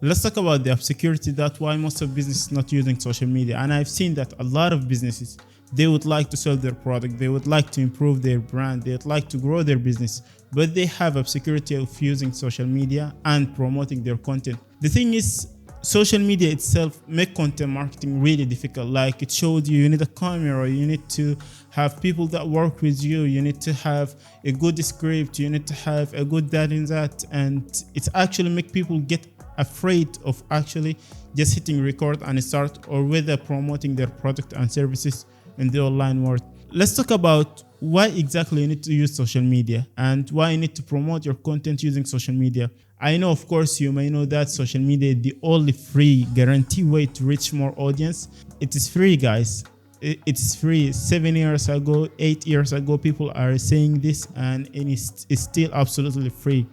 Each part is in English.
let's talk about the security. That's why most of businesses not using social media. And I've seen that a lot of businesses, they would like to sell their product, they would like to improve their brand, they would like to grow their business, but they have a security of using social media and promoting their content. The thing is, social media itself make content marketing really difficult. Like it showed you need a camera, you need to have people that work with you, you need to have a good script, you need to have a good that and that, and it actually make people get afraid of actually just hitting record and start, or whether promoting their product and services in the online world. Let's talk about why exactly you need to use social media and why you need to promote your content using social media. I know, of course, you may know that social media is the only free guaranteed way to reach more audience. It is free, guys. It's free. 7 years ago, 8 years ago, people are saying this, and it's still absolutely free.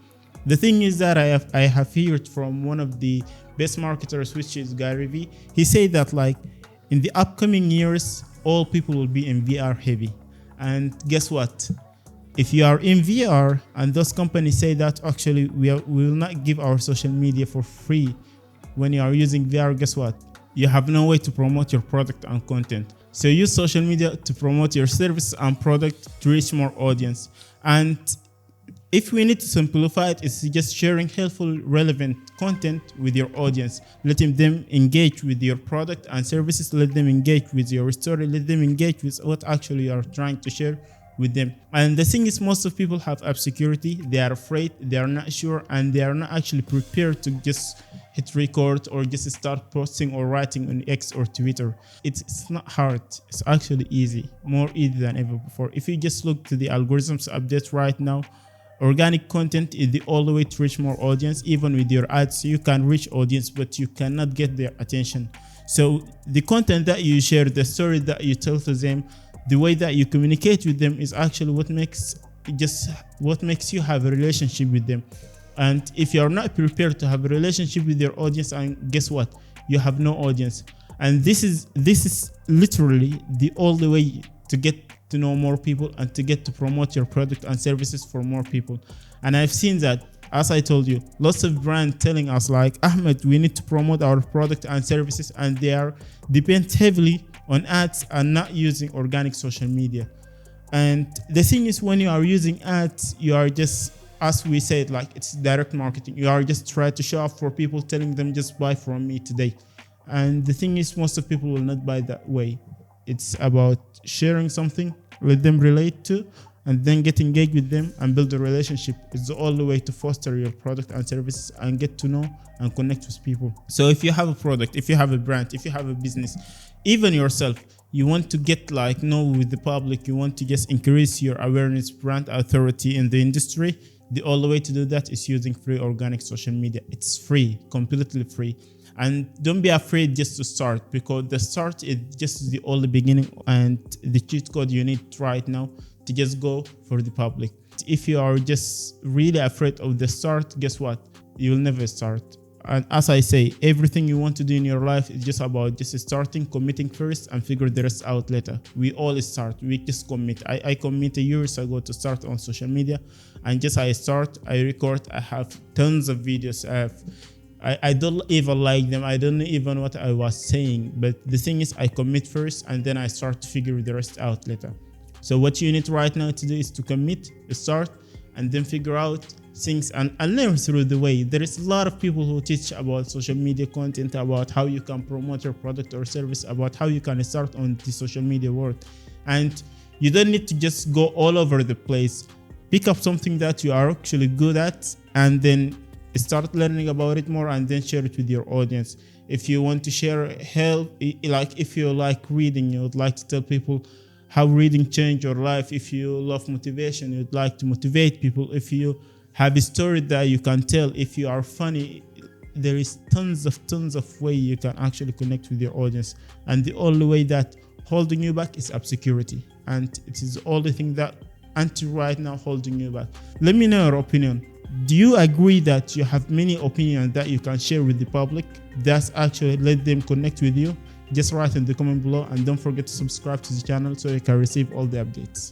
The thing is that I have heard from one of the best marketers, which is Gary Vee. He said that like in the upcoming years, all people will be in VR heavy. And guess what? If you are in VR and those companies say that actually we will not give our social media for free when you are using VR, guess what? You have no way to promote your product and content. So use social media to promote your service and product to reach more audience. And if we need to simplify it, it's just sharing helpful, relevant content with your audience. Letting them engage with your product and services. Let them engage with your story. Let them engage with what actually you are trying to share with them. And the thing is, most of people have app security. They are afraid, they are not sure, and they are not actually prepared to just hit record or just start posting or writing on X or Twitter. It's not hard. It's actually easy, more easy than ever before. If you just look to the algorithms update right now, organic content is the only way to reach more audience. Even with your ads, you can reach audience, but you cannot get their attention. So the content that you share, the story that you tell to them, the way that you communicate with them is actually what makes you have a relationship with them. And if you are not prepared to have a relationship with your audience, and guess what? You have no audience. And this is literally the only way to get to know more people and to get to promote your product and services for more people. And I've seen that, as I told you, lots of brands telling us like, Ahmed, we need to promote our product and services, and they are depend heavily on ads and not using organic social media. And the thing is, when you are using ads, you are just, as we said, like it's direct marketing. You are just trying to show off for people, telling them just buy from me today. And the thing is, most of people will not buy that way. It's about sharing something, let them relate to, and then get engaged with them and build a relationship. It's the only way to foster your product and services and get to know and connect with people. So if you have a product, if you have a brand, if you have a business, even yourself, you want to get like know with the public, you want to just increase your awareness, brand authority in the industry, the only way to do that is using free organic social media. It's free, completely free. And don't be afraid just to start, because the start is just the only beginning and the cheat code you need right now to just go for the public. If you are just really afraid of the start, guess what? You will never start. And as I say, everything you want to do in your life is just about just starting, committing first, and figure the rest out later. We all start, we just commit. I committed years ago to start on social media, and just I start, I record, I have tons of videos. I don't even like them. I don't know even what I was saying. But the thing is, I commit first, and then I start to figure the rest out later. So what you need right now to do is to commit, start, and then figure out things and learn through the way. There is a lot of people who teach about social media content, about how you can promote your product or service, about how you can start on the social media world. And you don't need to just go all over the place. Pick up something that you are actually good at, and then start learning about it more, and then share it with your audience. If you want to share help, like if you like reading, you would like to tell people how reading changed your life. If you love motivation, you'd like to motivate people. If you have a story that you can tell, if you are funny, there is tons of ways you can actually connect with your audience. And the only way that holding you back is app security, and it is the only thing that until right now holding you back. Let me know your opinion. Do you agree that you have many opinions that you can share with the public that's actually let them connect with you? Just write in the comment below, and don't forget to subscribe to the channel so you can receive all the updates.